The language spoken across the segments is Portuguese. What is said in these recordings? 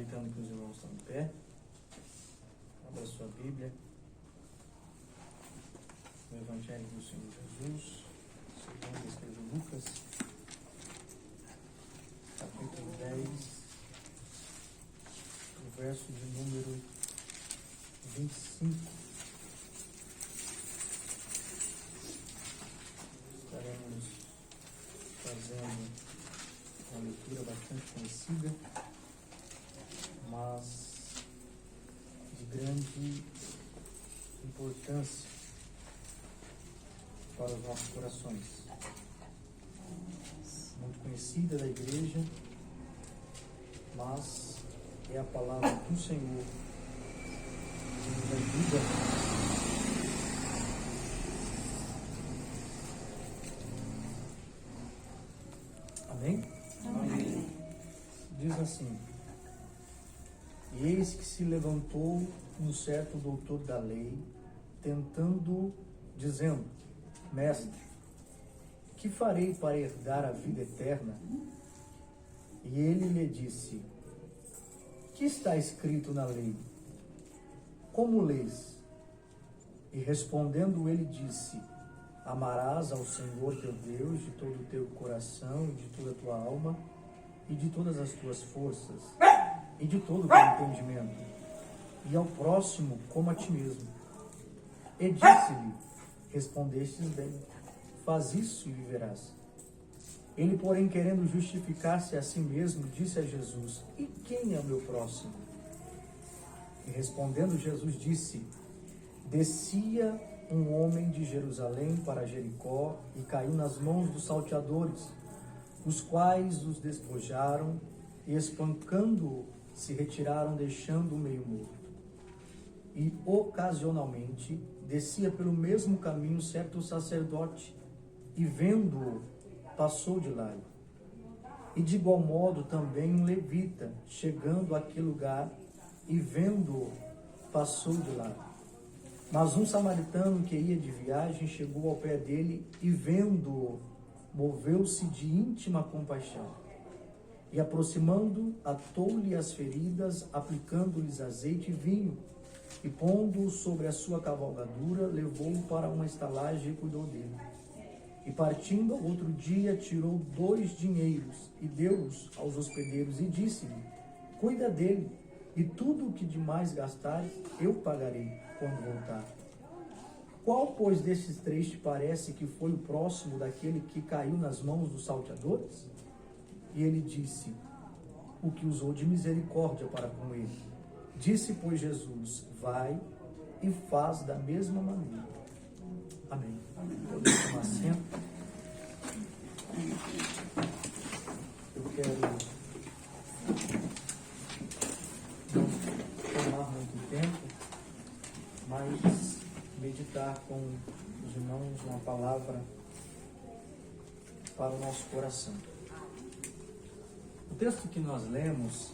Aproveitando que os irmãos estão em pé, abra sua Bíblia no Evangelho do Senhor Jesus, segundo escreveu Lucas, capítulo 10, o verso de número 25. Estaremos fazendo uma leitura bastante conhecida, mas de grande importância para os nossos corações. Muito conhecida da igreja, mas é a palavra do Senhor que nos ajuda Amém? Amém. Diz assim: E eis que se levantou um certo doutor da lei, tentando, dizendo: Mestre, que farei para herdar a vida eterna? E ele lhe disse: Que está escrito na lei? Como lês? E respondendo ele disse: Amarás ao Senhor teu Deus de todo o teu coração, de toda a tua alma, e de todas as tuas forças, e de todo o teu entendimento, e ao próximo como a ti mesmo. E disse-lhe: Respondestes bem, faz isso e viverás. Ele, porém, querendo justificar-se a si mesmo, disse a Jesus: E quem é o meu próximo? E respondendo Jesus disse: Descia um homem de Jerusalém para Jericó e caiu nas mãos dos salteadores, os quais os despojaram e, espancando-o, se retiraram, deixando-o meio morto. E, ocasionalmente, descia pelo mesmo caminho certo sacerdote, e, vendo-o, passou de largo. E, de igual modo, também um levita, chegando àquele lugar, e, vendo-o, passou de largo. Mas um samaritano que ia de viagem chegou ao pé dele e, vendo-o, moveu-se de íntima compaixão. E, aproximando, atou-lhe as feridas, aplicando-lhes azeite e vinho, e, pondo-o sobre a sua cavalgadura, levou-o para uma estalagem e cuidou dele. E, partindo ao outro dia, tirou 2 dinheiros e deu-os aos hospedeiros e disse-lhe: Cuida dele, e tudo o que demais gastares, eu pagarei quando voltar. Qual, pois, destes 3 te parece que foi o próximo daquele que caiu nas mãos dos salteadores? E ele disse: O que usou de misericórdia para com ele. Disse, pois, Jesus: Vai e faz da mesma maneira. Amém. Podemos tomar assento. Eu quero não tomar muito tempo, mas meditar com os irmãos uma palavra para o nosso coração. O texto que nós lemos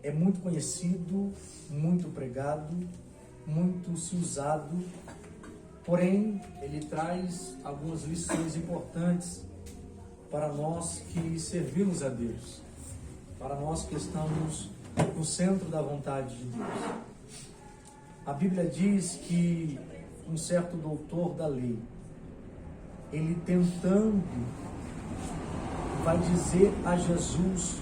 é muito conhecido, muito pregado, muito se usado, porém ele traz algumas lições importantes para nós que servimos a Deus, para nós que estamos no centro da vontade de Deus. A Bíblia diz que um certo doutor da lei, ele tentando, vai dizer a Jesus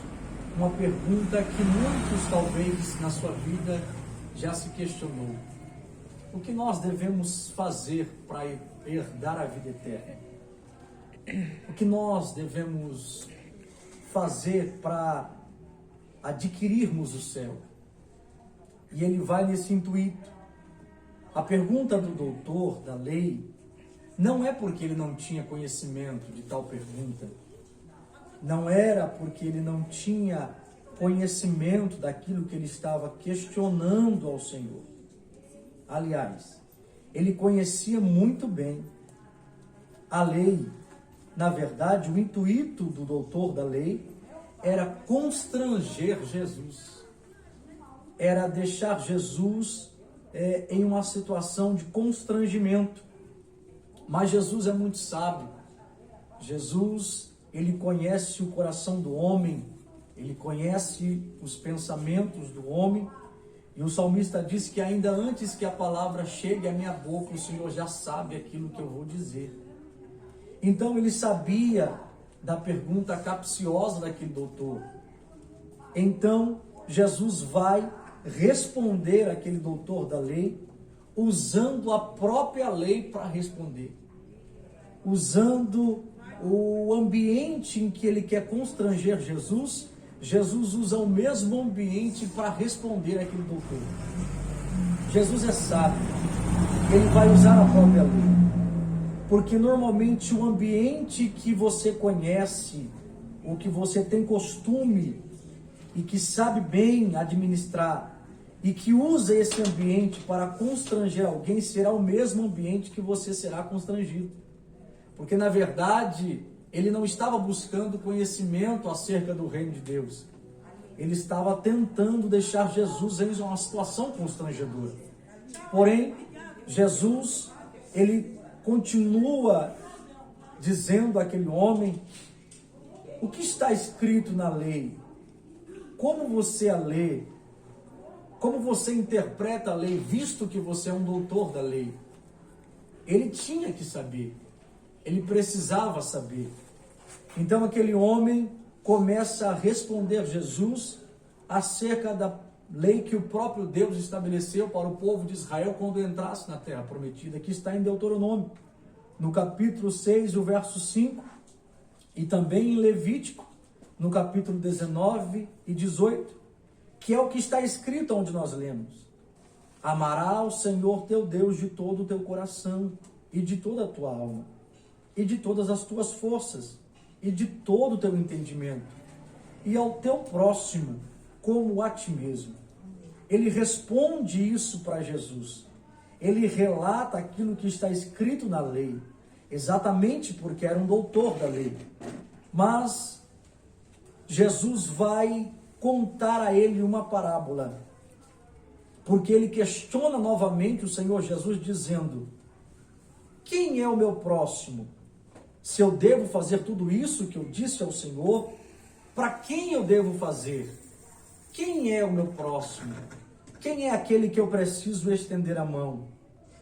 uma pergunta que muitos talvez na sua vida já se questionou. O que nós devemos fazer para herdar a vida eterna? O que nós devemos fazer para adquirirmos o céu? E ele vai nesse intuito. A pergunta do doutor da lei não é porque ele não tinha conhecimento de tal pergunta. Não era porque ele não tinha conhecimento daquilo que ele estava questionando ao Senhor. Aliás, ele conhecia muito bem a lei. Na verdade, o intuito do doutor da lei era constranger Jesus. Era deixar Jesus em uma situação de constrangimento. Mas Jesus é muito sábio. Jesus, ele conhece o coração do homem Ele conhece os pensamentos do homem, e o salmista diz que ainda antes que a palavra chegue à minha boca, o Senhor já sabe aquilo que eu vou dizer. Então ele sabia da pergunta capciosa daquele doutor. Então Jesus vai responder àquele doutor da lei, usando a própria lei para responder. Usando o ambiente em que ele quer constranger Jesus, Jesus usa o mesmo ambiente para responder àquele doutor. Jesus é sábio, ele vai usar a própria lei. Porque normalmente o ambiente que você conhece, o que você tem costume e que sabe bem administrar, e que usa esse ambiente para constranger alguém, será o mesmo ambiente que você será constrangido. Porque na verdade, ele não estava buscando conhecimento acerca do reino de Deus. Ele estava tentando deixar Jesus em uma situação constrangedora. Porém, Jesus, ele continua dizendo àquele homem: o que está escrito na lei? Como você a lê? Como você interpreta a lei, visto que você é um doutor da lei? Ele tinha que saber. Ele precisava saber. Então aquele homem começa a responder a Jesus acerca da lei que o próprio Deus estabeleceu para o povo de Israel quando entrasse na terra prometida, que está em Deuteronômio, no capítulo 6, o verso 5, e também em Levítico, no capítulo 19 e 18, que é o que está escrito onde nós lemos: amará o Senhor teu Deus de todo o teu coração, e de toda a tua alma, e de todas as tuas forças, e de todo o teu entendimento, e ao teu próximo como a ti mesmo. Ele responde isso para Jesus. Ele relata aquilo que está escrito na lei, exatamente porque era um doutor da lei. Mas Jesus vai contar a ele uma parábola, porque ele questiona novamente o Senhor Jesus, dizendo: quem é o meu próximo? Se eu devo fazer tudo isso que eu disse ao Senhor, para quem eu devo fazer? Quem é o meu próximo? Quem é aquele que eu preciso estender a mão?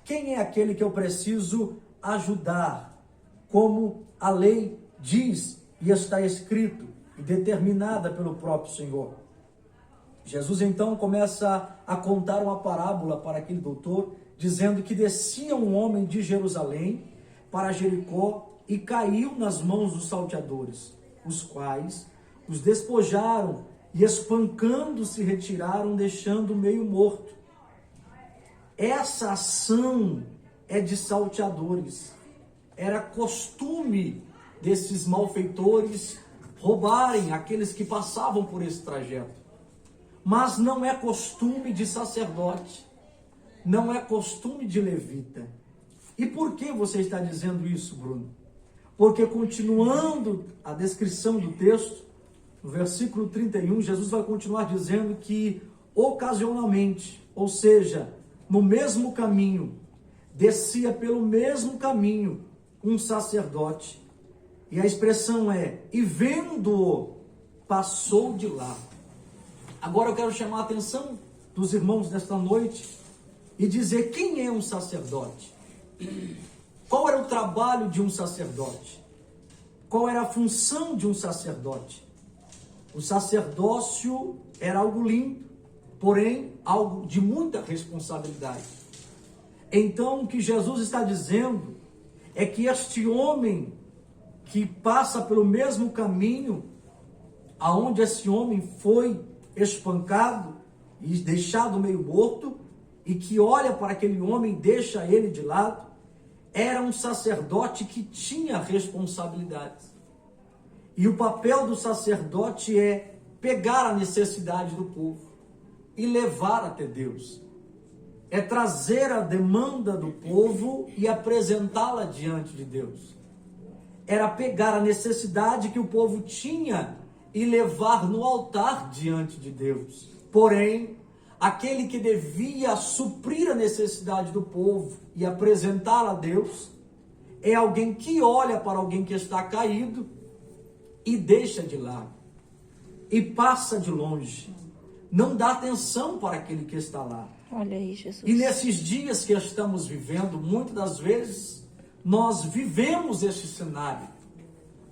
Quem é aquele que eu preciso ajudar? Como a lei diz e está escrito e determinada pelo próprio Senhor. Jesus então começa a contar uma parábola para aquele doutor, dizendo que descia um homem de Jerusalém para Jericó e caiu nas mãos dos salteadores, os quais os despojaram e espancando se retiraram, deixando meio morto. Essa ação é de salteadores. Era costume desses malfeitores roubarem aqueles que passavam por esse trajeto. Mas não é costume de sacerdote, não é costume de levita. E por que você está dizendo isso, Bruno? Porque continuando a descrição do texto, no versículo 31, Jesus vai continuar dizendo que ocasionalmente, ou seja, no mesmo caminho, descia pelo mesmo caminho um sacerdote. E a expressão é: e vendo-o, passou de lá. Agora eu quero chamar a atenção dos irmãos nesta noite e dizer quem é um sacerdote. Qual era o trabalho de um sacerdote? Qual era a função de um sacerdote? O sacerdócio era algo lindo, porém algo de muita responsabilidade. Então o que Jesus está dizendo é que este homem que passa pelo mesmo caminho aonde esse homem foi espancado e deixado meio morto, e que olha para aquele homem e deixa ele de lado, era um sacerdote que tinha responsabilidades. E o papel do sacerdote é pegar a necessidade do povo e levar até Deus. É trazer a demanda do povo e apresentá-la diante de Deus. Era pegar a necessidade que o povo tinha e levar no altar diante de Deus. Porém, aquele que devia suprir a necessidade do povo e apresentá-la a Deus, é alguém que olha para alguém que está caído e deixa de lado. e passa de longe. Não dá atenção para aquele que está lá. Olha aí, Jesus. E nesses dias que estamos vivendo, muitas das vezes, nós vivemos este cenário.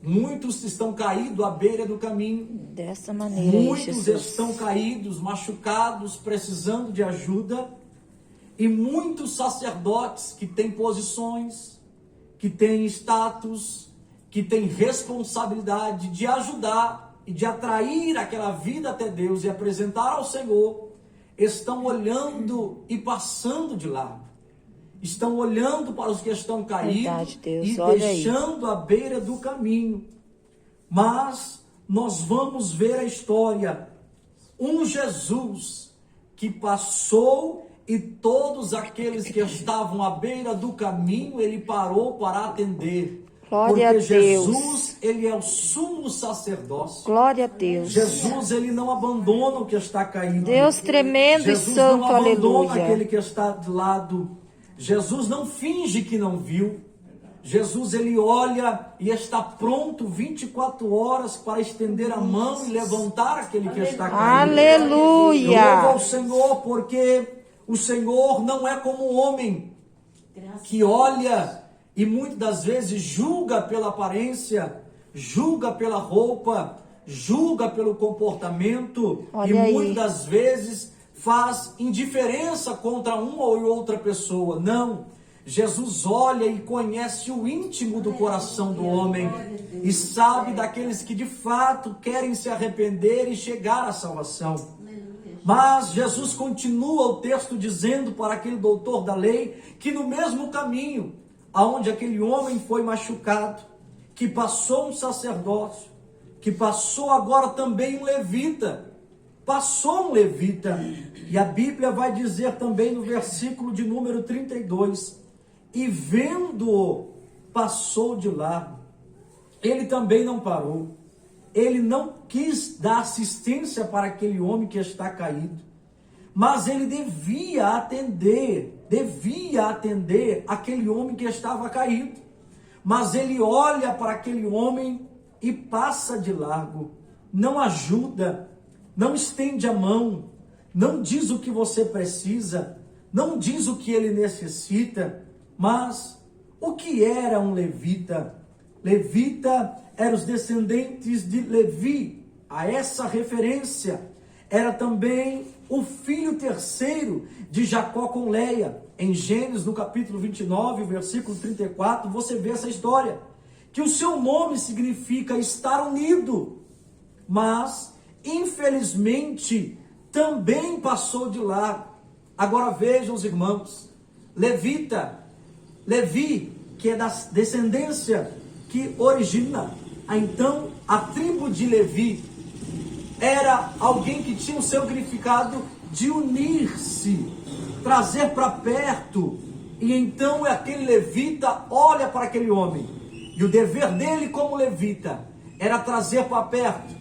Muitos estão caídos à beira do caminho. Dessa maneira aí, Muitos Jesus. estão caídos, machucados, precisando de ajuda. E muitos sacerdotes que têm posições, que têm status, que têm responsabilidade de ajudar e de atrair aquela vida até Deus e apresentar ao Senhor, estão olhando e passando de lado. Estão olhando para os que estão caídos. Verdade, Deus. E Olha deixando a beira do caminho. Mas nós vamos ver a história. Um Jesus que passou e todos aqueles que estavam à beira do caminho, ele parou para atender. Glória Porque a Deus. Jesus, ele é o sumo sacerdócio. Glória a Deus. Jesus, ele não abandona o que está caído. Deus tremendo Jesus e santo, não abandona aleluia. aquele que está de lado. Jesus não finge que não viu. Jesus, ele olha e está pronto 24 horas para estender a mão e levantar aquele que está caído. Aleluia. Louva ao Senhor, porque o Senhor não é como o homem que olha e muitas das vezes julga pela aparência, julga pela roupa, julga pelo comportamento. Olha e aí. muitas das vezes faz indiferença contra uma ou outra pessoa. Não, Jesus olha e conhece o íntimo do coração do homem e sabe daqueles que de fato querem se arrepender e chegar à salvação. Mas Jesus continua o texto dizendo para aquele doutor da lei que no mesmo caminho aonde aquele homem foi machucado, que passou um sacerdócio, que passou agora também um levita, passou um levita, e a Bíblia vai dizer também no versículo de número 32, e vendo-o, passou de largo. Ele também não parou, ele não quis dar assistência para aquele homem que está caído, mas ele devia atender aquele homem que estava caído. Mas ele olha para aquele homem e passa de largo, não ajuda, não estende a mão, não diz o que você precisa, não diz o que ele necessita. Mas o que era um levita? Levita eram os descendentes de Levi. A essa referência era também o filho terceiro de Jacó com Leia. Em Gênesis, no capítulo 29, versículo 34, você vê essa história, que o seu nome significa estar unido, mas, infelizmente, também passou de lá. Agora vejam os irmãos, Levi, que é da descendência que origina, então, a tribo de Levi, era alguém que tinha o seu significado de unir-se, trazer para perto. E então aquele levita olha para aquele homem, e o dever dele como levita era trazer para perto,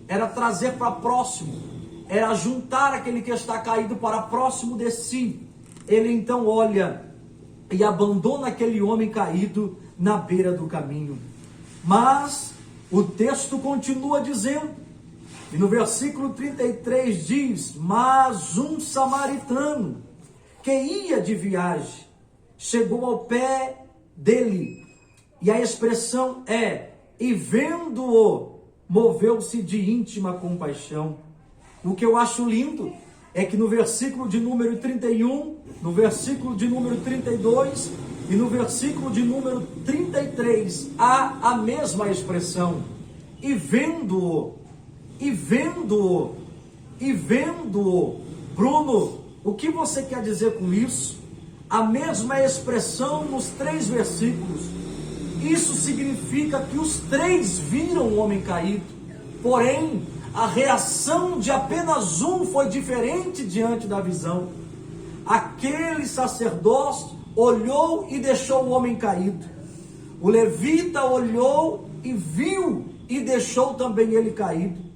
era trazer para próximo, era juntar aquele que está caído para próximo de si. Ele então olha e abandona aquele homem caído na beira do caminho. Mas o texto continua dizendo, e no versículo 33 diz: mas um samaritano que ia de viagem chegou ao pé dele, e a expressão é: e vendo-o, moveu-se de íntima compaixão. O que eu acho lindo é que no versículo de número 31, no versículo de número 32 e no versículo de número 33 há a mesma expressão: e vendo-o, e vendo-o, e vendo-o. Bruno, o que você quer dizer com isso? A mesma expressão nos 3 versículos. Isso significa que os 3 viram o homem caído, porém a reação de apenas um foi diferente diante da visão. Aquele sacerdote olhou e deixou o homem caído. O levita olhou e viu e deixou também ele caído.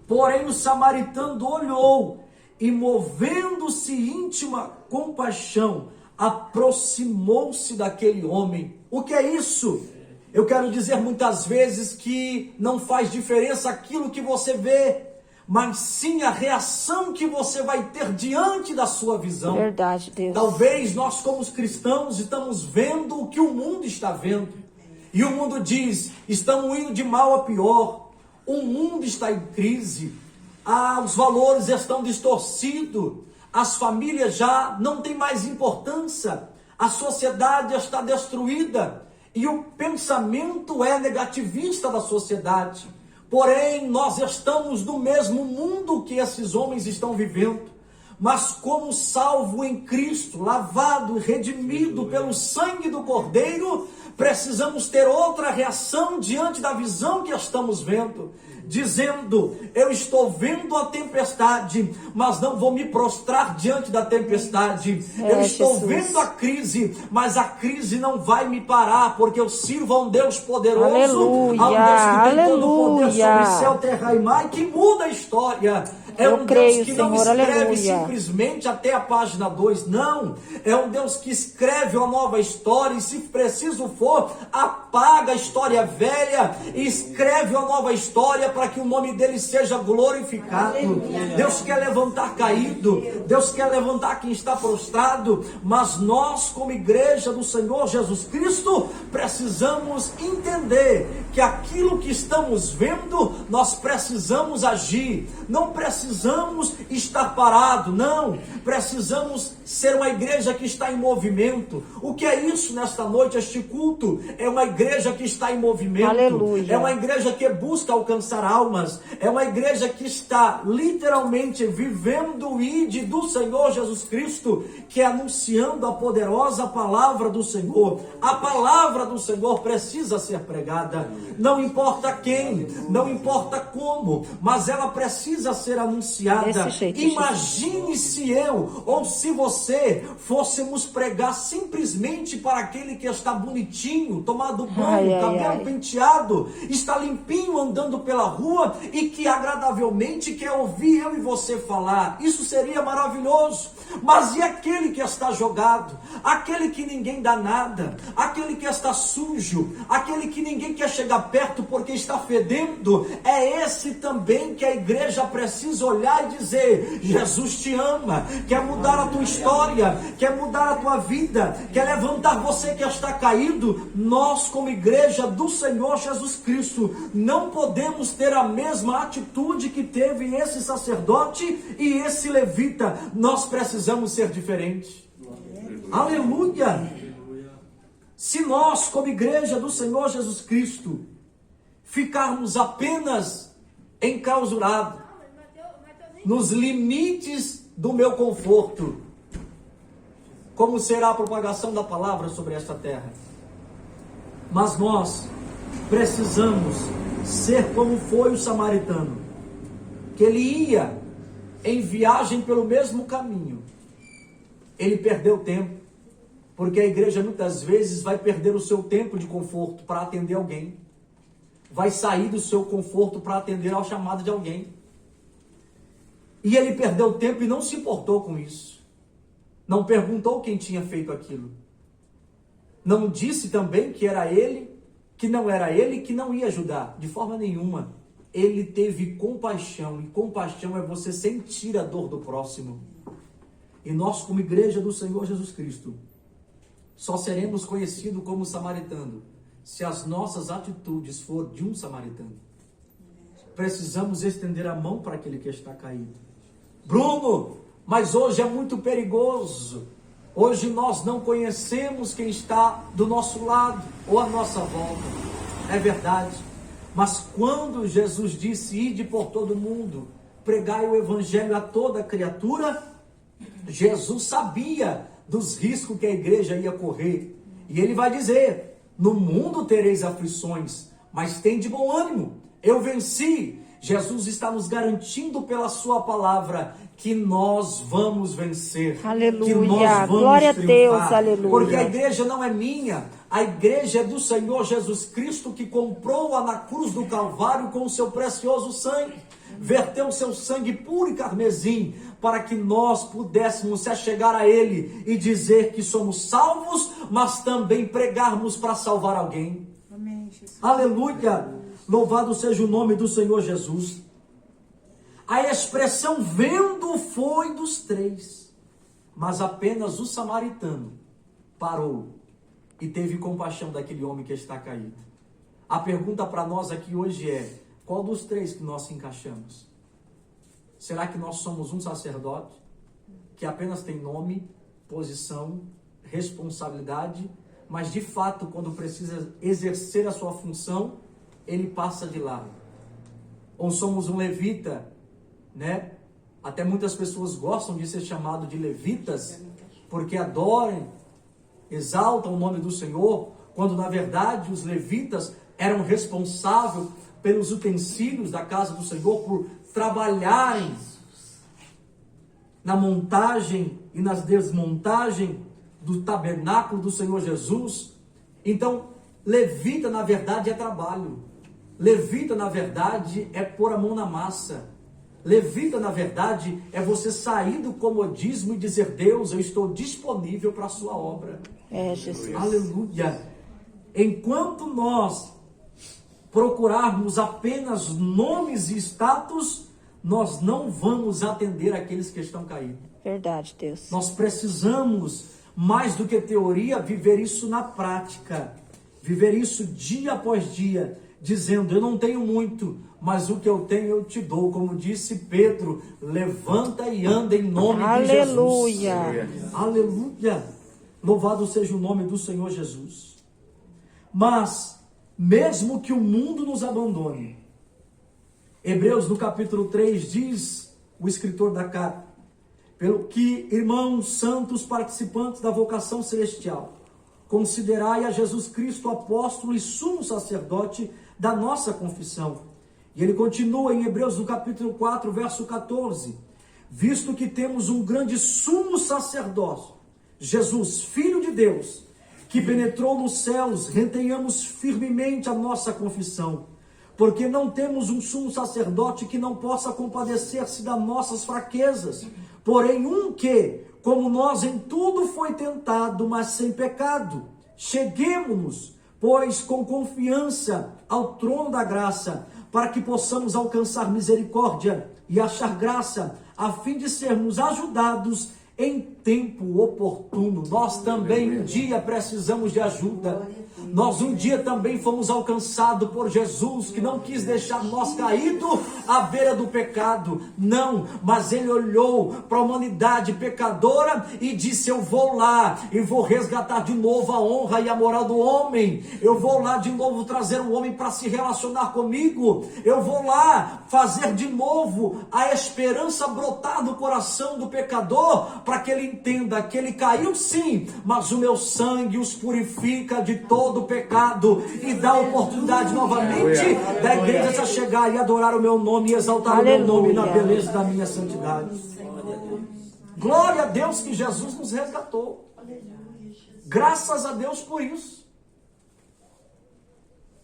Porém o samaritano olhou e, movendo-se íntima compaixão, aproximou-se daquele homem. O que é isso? Eu quero dizer muitas vezes que não faz diferença aquilo que você vê, mas sim a reação que você vai ter diante da sua visão. Verdade, Deus. Talvez nós, como cristãos, estamos vendo o que o mundo está vendo. E o mundo diz, estamos indo de mal a pior. O mundo está em crise. Os valores estão distorcidos. As famílias já não têm mais importância. A sociedade está destruída. E o pensamento é negativista da sociedade. Porém, nós estamos no mesmo mundo que esses homens estão vivendo. Mas como salvo em Cristo, lavado e redimido pelo sangue do Cordeiro, precisamos ter outra reação diante da visão que estamos vendo. Dizendo, eu estou vendo a tempestade, mas não vou me prostrar diante da tempestade. Eu estou Jesus. vendo a crise, mas a crise não vai me parar, porque eu sirvo a um Deus poderoso, Aleluia, a um Deus que tem todo o poder sobre aleluia. céu, terra e mar, que muda a história. É Eu um creio, Deus que não Senhor, escreve aleluia. simplesmente até a página 2, não. É um Deus que escreve uma nova história e, se preciso for, apaga a história velha e escreve uma nova história para que o nome dele seja glorificado. Aleluia. Deus quer levantar caído, Deus quer levantar quem está prostrado, mas nós, como igreja do Senhor Jesus Cristo, precisamos entender que aquilo que estamos vendo, nós precisamos agir. Não precisamos estar parado, não. Precisamos ser uma igreja que está em movimento. O que é isso nesta noite, este culto? É uma igreja que está em movimento. Aleluia. É uma igreja que busca alcançar almas. É uma igreja que está literalmente vivendo o ide do Senhor Jesus Cristo, que é anunciando a poderosa palavra do Senhor. A palavra do Senhor precisa ser pregada. Não importa quem, não importa como, mas ela precisa ser anunciada. Desse jeito, Imagine se eu ou se você fôssemos pregar simplesmente para aquele que está bonitinho, tomado banho, cabelo penteado, está limpinho andando pela rua e que agradavelmente quer ouvir eu e você falar. Isso seria maravilhoso. Mas e aquele que está jogado? Aquele que ninguém dá nada? Aquele que está sujo? Aquele que ninguém quer chegar perto porque está fedendo? É esse também que a igreja precisa olhar e dizer: Jesus te ama, quer mudar a tua história, quer mudar a tua vida, quer levantar você que está caído. Nós, como igreja do Senhor Jesus Cristo, não podemos ter a mesma atitude que teve esse sacerdote e esse levita. Nós precisamos ser diferentes. Aleluia! Se nós, como igreja do Senhor Jesus Cristo, ficarmos apenas enclausurados nos limites do meu conforto, como será a propagação da palavra sobre esta terra? Mas nós precisamos ser como foi o samaritano, que ele ia em viagem pelo mesmo caminho. Ele perdeu tempo, porque a igreja muitas vezes vai perder o seu tempo de conforto para atender alguém, vai sair do seu conforto para atender ao chamado de alguém. E ele perdeu tempo e não se importou com isso. Não perguntou quem tinha feito aquilo. Não disse também que era ele, que não era ele, que não ia ajudar. De forma nenhuma. Ele teve compaixão. E compaixão é você sentir a dor do próximo. E nós, como igreja do Senhor Jesus Cristo, só seremos conhecidos como samaritano se as nossas atitudes for de um samaritano. Precisamos estender a mão para aquele que está caído. Bruno, mas hoje é muito perigoso. Hoje nós não conhecemos quem está do nosso lado ou à nossa volta. É verdade. Mas quando Jesus disse: ide por todo mundo, pregai o evangelho a toda criatura, Jesus sabia dos riscos que a igreja ia correr. E ele vai dizer: no mundo tereis aflições, mas tende bom ânimo, eu venci. Jesus está nos garantindo pela sua palavra que nós vamos vencer. Aleluia. Que nós vamos Glória triunfar. a Deus, aleluia. Porque a igreja não é minha, a igreja é do Senhor Jesus Cristo, que comprou-a na cruz do Calvário com o seu precioso sangue. Verteu o seu sangue puro e carmesim, para que nós pudéssemos se achegar a Ele e dizer que somos salvos, mas também pregarmos para salvar alguém. Amém, Jesus. Aleluia! Louvado seja o nome do Senhor Jesus. A expressão vendo foi dos 3, mas apenas o samaritano parou e teve compaixão daquele homem que está caído. A pergunta para nós aqui hoje é: qual dos 3 que nós se encaixamos? Será que nós somos um sacerdote que apenas tem nome, posição, responsabilidade, mas de fato, quando precisa exercer a sua função, ele passa de lado? Ou somos um levita, né? Até muitas pessoas gostam de ser chamado de levitas, porque adoram, exaltam o nome do Senhor, quando na verdade os levitas eram responsáveis pelos utensílios da casa do Senhor, por trabalharem na montagem e na desmontagem do tabernáculo do Senhor Jesus. Então, levita na verdade é trabalho. Levita na verdade é pôr a mão na massa. Levita na verdade é você sair do comodismo e dizer: Deus, eu estou disponível para a sua obra. É, Jesus. Aleluia. Enquanto nós procurarmos apenas nomes e status, nós não vamos atender aqueles que estão caídos. Verdade, Deus. Nós precisamos, mais do que teoria, viver isso na prática. Viver isso dia após dia, dizendo: eu não tenho muito, mas o que eu tenho eu te dou. Como disse Pedro, levanta e anda em nome de Jesus. Aleluia. Aleluia. Louvado seja o nome do Senhor Jesus. Mas, mesmo que o mundo nos abandone, Hebreus no capítulo 3 diz o escritor da carta: pelo que, irmãos santos participantes da vocação celestial, considerai a Jesus Cristo apóstolo e sumo sacerdote da nossa confissão. E ele continua em Hebreus no capítulo 4, verso 14: visto que temos um grande sumo sacerdócio, Jesus, Filho de Deus, que penetrou nos céus, retenhamos firmemente a nossa confissão, porque não temos um sumo sacerdote que não possa compadecer-se das nossas fraquezas, porém um que, como nós em tudo foi tentado, mas sem pecado. Cheguemo-nos, pois, com confiança ao trono da graça, para que possamos alcançar misericórdia e achar graça, a fim de sermos ajudados em tempo oportuno. Nós também um dia precisamos de ajuda. Nós um dia também fomos alcançados por Jesus, que não quis deixar nós caídos à beira do pecado. Não, mas ele olhou para a humanidade pecadora e disse: eu vou lá e vou resgatar de novo a honra e a moral do homem. Eu vou lá de novo trazer o homem para se relacionar comigo. Eu vou lá fazer de novo a esperança brotar no coração do pecador, para que ele entenda que ele caiu sim, mas o meu sangue os purifica de todo o pecado e dá a oportunidade novamente da igreja se chegar e adorar o meu nome e exaltar o meu nome na beleza da minha santidade. Glória a Deus que Jesus nos resgatou. Graças a Deus por isso.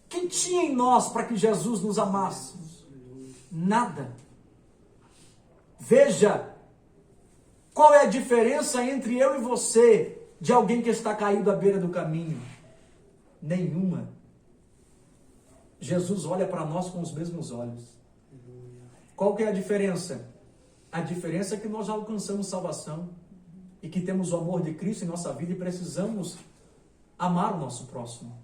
Que tinha em nós para que Jesus nos amasse? Nada. Veja qual é a diferença entre eu e você de alguém que está caído à beira do caminho. Nenhuma. Jesus olha para nós com os mesmos olhos. Qual que é a diferença? A diferença é que nós já alcançamos salvação e que temos o amor de Cristo em nossa vida e precisamos amar o nosso próximo.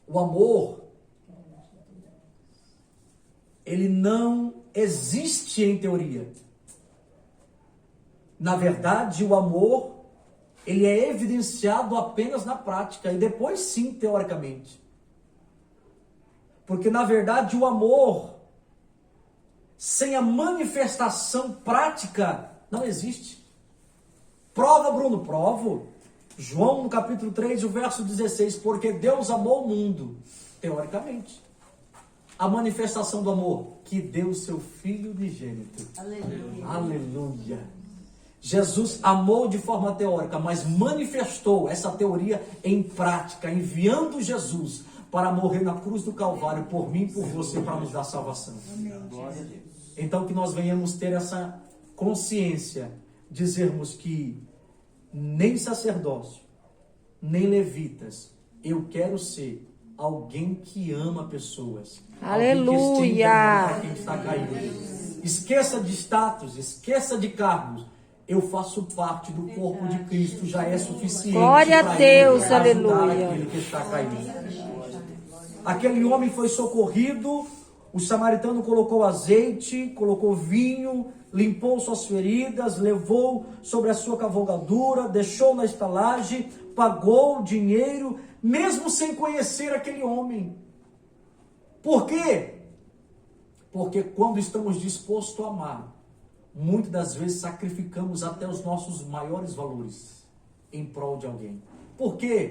O amor, ele não existe em teoria. Na verdade, o amor, ele é evidenciado apenas na prática e depois sim, teoricamente. Porque na verdade o amor, sem a manifestação prática, não existe. Prova, Bruno, provo. João no capítulo 3, o verso 16, porque Deus amou o mundo, teoricamente. A manifestação do amor, que deu seu Filho unigênito. Aleluia. Aleluia. Jesus amou de forma teórica, mas manifestou essa teoria em prática, enviando Jesus para morrer na cruz do Calvário por mim e por você, para nos dar salvação. Então que nós venhamos ter essa consciência, dizermos que nem sacerdócio, nem levitas eu quero ser alguém que ama pessoas. Aleluia! Alguém que estende a mão para quem está caído. Esqueça de status, esqueça de cargos. Eu faço parte do corpo de Cristo, já é suficiente. Glória a para Deus, ele ajudar aleluia. aquele que está caído. Aquele homem foi socorrido, o samaritano colocou azeite, colocou vinho, limpou suas feridas, levou sobre a sua cavalgadura, deixou na estalagem, pagou o dinheiro, mesmo sem conhecer aquele homem. Por quê? Porque quando estamos dispostos a amar, muitas das vezes sacrificamos até os nossos maiores valores em prol de alguém. Por quê?